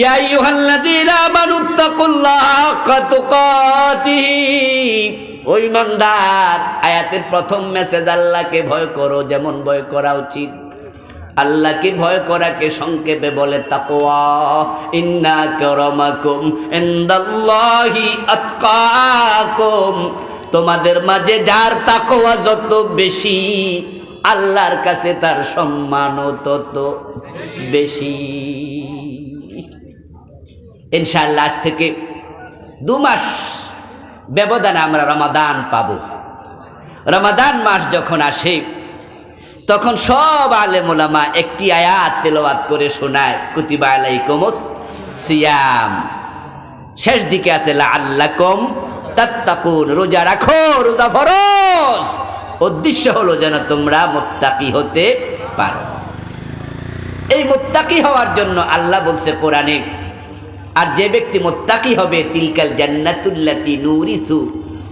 ইয়া আইয়ুহাল্লাযীনা আমানুত্তাকুল্লাহা হাক্কা তুকাতিহি। ও ঈমানদার, আয়াতের প্রথম মেসেজ আল্লাহকে ভয় করো যেমন ভয় করা উচিত। আল্লাহকে ভয় করাকে সংক্ষেপে বলে তাকওয়া। ইন্না কারামাকুম ইনদাল্লাহি আতকাকুম। তোমাদের মাঝে যার তাকওয়া যত বেশি, আল্লাহর কাছে তার সম্মানও তত বেশি। ইনশাআল্লাহ আজ থেকে 2 মাস ব্যবধানে আমরা রমাদান পাব। রমাদান মাস যখন আসে তখন সব আলেম ওলামা একটি আয়াত তেলাওয়াত করে শোনায়, কুতিবা আলাইকুমুস সিয়াম। শেষ দিকে আছে লাআল্লাকুম তাত্তাকুন। রোজা রাখো, রোজা ফরজ। উদ্দেশ্য হলো যেন তোমরা মুত্তাকি হতে পারো। এই মুত্তাকি হওয়ার জন্য আল্লাহ বলছে কোরআনে, আর যে ব্যক্তি মুত্তাকি হবে তিলকাল জান্নাতুল্লাতী নুরিসু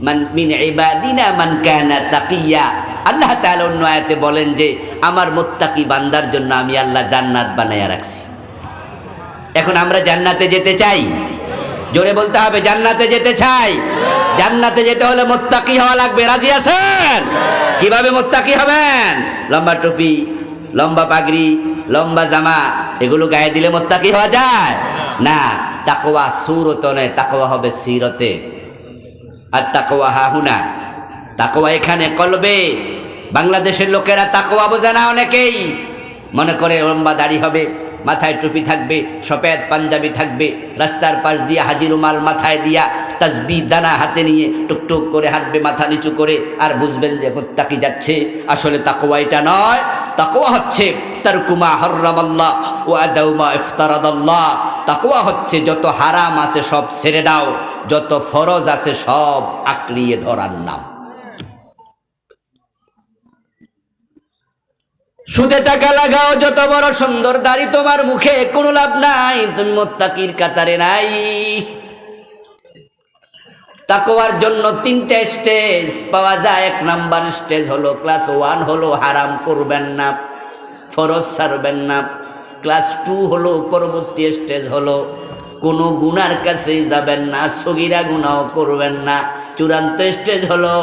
মান মিন ইবাদিনা মান কানা তাকিয়া। আল্লাহ তাআলা অন্য আয়াতে বলেন যে আমার মুত্তাকি বান্দার জন্য আমি আল্লাহ জান্নাত বানায়া রাখছি। এখন আমরা জান্নাতে যেতে চাই, জোরে বলতে হবে জান্নাতে যেতে চাই। জান্নাতে যেতে হলে মুত্তাকি হওয়া লাগবে। রাজি আছেন? কিভাবে মুত্তাকি হবেন? লম্বা টুপি, লম্বা পাগড়ি, লম্বা জামা এগুলো গায়ে দিলে মুত্তাকি হওয়া যায় না। তাকওয়া সুরত নয়, তাকওয়া হবে সিরতে। আর তাকওয়া হাহুনা, তাকওয়া এখানে কলবে। বাংলাদেশের লোকেরা তাকওয়া বোঝে না। অনেকেই মনে করে লম্বা দাড়ি হবে, মাথায় টুপি থাকবে, সফেদ পাঞ্জাবি থাকবে, রাস্তার পাশ দিয়ে হাজি রুমাল মাথায় দিয়া তাসবিহ দানা হাতে নিয়ে টুকটুক করে হাঁটবে মাথা নিচু করে, আর বুঝবেন যে মুত্তাকি যাচ্ছে। আসলে তাকওয়া এটা নয়। তাকওয়া হচ্ছে তারকু মা হারামাল্লাহ ওয়া আদাউ মা ইফতারাদাল্লাহ। তাকওয়া হচ্ছে যত হারাম আছে সব ছেড়ে দাও, যত ফরজ আছে সব আঁকড়িয়ে ধরার নাম। সুদে টাকা লাগাও, যত বড় সুন্দর দাড়ি তোমার মুখে, কোনো লাভ নাই, তুমি মুত্তাকির কাতারে নাই। তাকওয়ার জন্য 3টা স্টেজ পাওয়া যায়। 1 নাম্বার স্টেজ হলো, ক্লাস 1 হলো হারাম করবেন না, ফরজ ছাড়বেন না। ক্লাস 2 হলো পরবর্তী স্টেজ হলো কোনো গুনার কাছেই যাবেন না, সগীরা গুনাও করবেন না। চূড়ান্ত স্টেজ হলো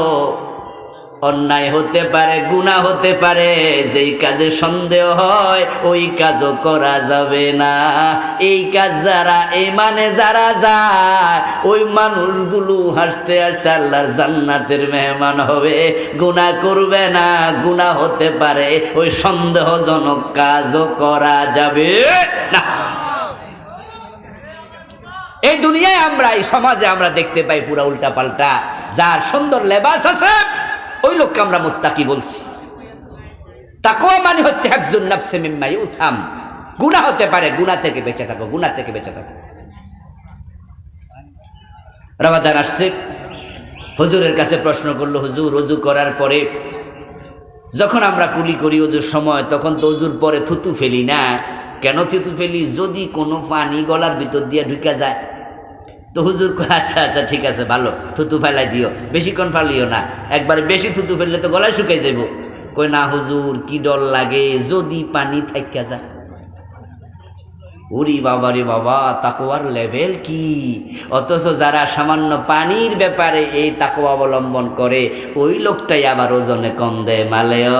অন্যায় হতে পারে, গুনাহ হতে পারে, যেই কাজে সন্দেহ হয় ওই কাজও করা যাবে না। এই কাজ যারা, এই মানে যারা যায়, ওই মানুষগুলো হাসতে হাসতে আল্লাহর জান্নাতের মেহমান হবে। গুনাহ করবে না, গুনাহ হতে পারে, ওই সন্দেহজনক কাজও করা যাবে না। এই দুনিয়ায় আমরা, এই সমাজে আমরা দেখতে পাই পুরা উল্টা পাল্টা। যার সুন্দর লেবাস আছে ওই লোককে আমরা মুত্তাকি বলছি। তাকওয়া মানে হচ্ছে হিফজুন নাফসি মিম্মা ইউসাম। গুনাহ হতে পারে, গুনাহ থেকে বেঁচে থাকো, গুনাহ থেকে বেঁচে থাকো। রমাদান আসছে, হুজুরের কাছে প্রশ্ন করলো, হুজুর ওযু করার পরে যখন আমরা কুলি করি ওযুর সময়, তখন তো ওযুর পরে থুতু ফেলি না, কেন থুতু ফেলি? যদি কোনো পানি গলার ভিতর দিয়ে ঢুকে যায়। তো হুজুর কয় আচ্ছা আচ্ছা ঠিক আছে, ভালো, থুতু ফেলাই দিও, বেশিক্ষণ ফালিও না, একবার বেশি থুতু ফেললে তো গলায় শুকাই যাবো। কই না হুজুর, কি ডর লাগে যদি পানি থাইকা যায়। ওরে বাবা রে বাবা, তাকওয়ার লেভেল কি! অথচ যারা সামান্য পানির ব্যাপারে এই তাকওয়া অবলম্বন করে, ওই লোকটাই আবার ওজনে কম দেয়, মালেও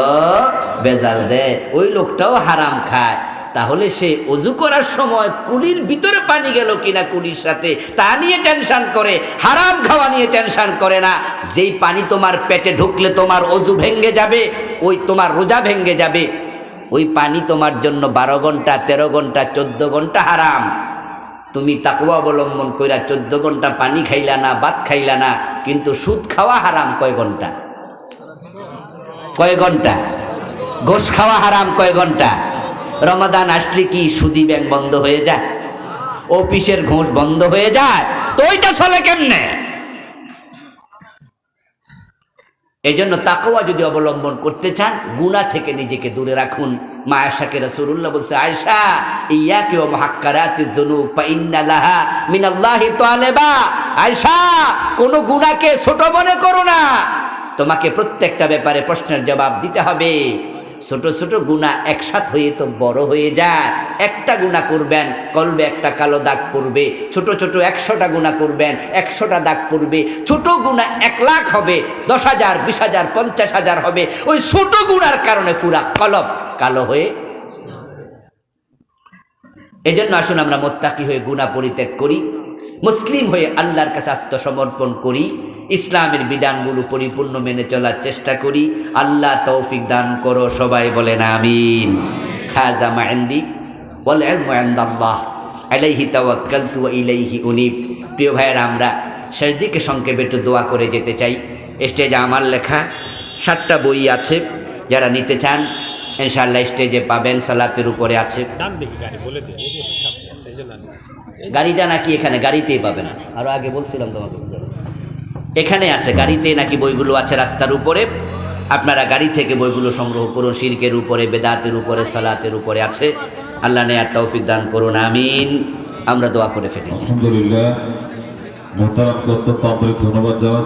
বেজাল দেয়, ওই লোকটাও হারাম খায়। তাহলে সে ওযু করার সময় কুলির ভিতরে পানি গেল কিনা কুলির সাথে, তা নিয়ে টেনশন করে, হারাম খাওয়া নিয়ে টেনশন করে না। যেই পানি তোমার পেটে ঢুকলে তোমার ওযু ভেঙে যাবে, ওই তোমার রোজা ভেঙে যাবে, ওই পানি তোমার জন্য 12 ঘন্টা 13 ঘন্টা 14 ঘন্টা হারাম। তুমি তাকওয়া অবলম্বন কইরা 14 ঘন্টা পানি খাইলা না, ভাত খাইলা না, কিন্তু সুদ খাওয়া হারাম কয় ঘন্টা? কয় ঘন্টা? ঘোষ খাওয়া হারাম কয় ঘন্টা? রমাদান আসলে কি সুদি ব্যাংক বন্ধ হয়ে যায়? অফিসের ঘোষ বন্ধ হয়ে যায়? তো ওইটা চলে কেমনে? এই জন্য তাকওয়া যদি অবলম্বন করতে চান, গুনাহ থেকে নিজেকে দূরে রাখুন। মা আয়েশাকে রাসূলুল্লাহ বলছে, আয়েশা ইয়াকি ওয়া মুহাক্কারাতিয যুনুব ফা ইন্না লাহা মিনাল্লাহি তাআলা। আয়েশা, কোনো গুনাহকে ছোট মনে করো না, তোমাকে প্রত্যেকটা ব্যাপারে প্রশ্নের জবাব দিতে হবে। ছোট ছোট গুনাহ একসাথ হয়ে তো বড় হয়ে যায়। একটা গুনাহ করবেন, কলবে একটা কালো দাগ পড়বে। ছোট ছোট 100টা গুনাহ করবেন, 100টা দাগ পড়বে। ছোট গুনাহ 1 লাখ হবে, 10,000, 20,000, 50,000 হবে। ওই ছোট গুনার কারণে পুরা কলব কালো হয়ে। এজন্য আসুন আমরা মুত্তাকি হয়ে গুনাহ পরিত্যাগ করি, মুসলিম হয়ে আল্লাহর কাছে আত্মসমর্পণ করি, ইসলামের বিধানগুলো পরিপূর্ণ মেনে চলার চেষ্টা করি। আল্লাহ তৌফিক দান করো, সবাই বলেন আমিন। হাযা মা ইনদি ওয়াল ইলমু ইনদাল্লাহ আলাইহি তাওয়াক্কালতু ওয়া ইলাইহি উনীব। প্রিয় ভাইয়েরা, আমরা শেষ দিকে সংক্ষেপে একটু দোয়া করে যেতে চাই। স্টেজে আমার লেখা 7টা বই আছে, যারা নিতে চান ইনশাআল্লাহ স্টেজে পাবেন। সালাতের উপরে আছে। গাড়িটা নাকি এখানে, গাড়িতেই পাবেন। আরও আগে বলছিলাম তোমাকে, এখানে আছে, গাড়িতে নাকি বইগুলো আছে রাস্তার উপরে। আপনারা গাড়ি থেকে বইগুলো সংগ্রহ করুন। শিরকের উপরে, বেদাতের উপরে, সালাতের উপরে আছে। আল্লাহ নেয়ার তৌফিক দান করুন, আমিন। আমরা দোয়া করে ফেলেছি। আলহামদুলিল্লাহ, মোহতারাম, ধন্যবাদ জানাচ্ছি।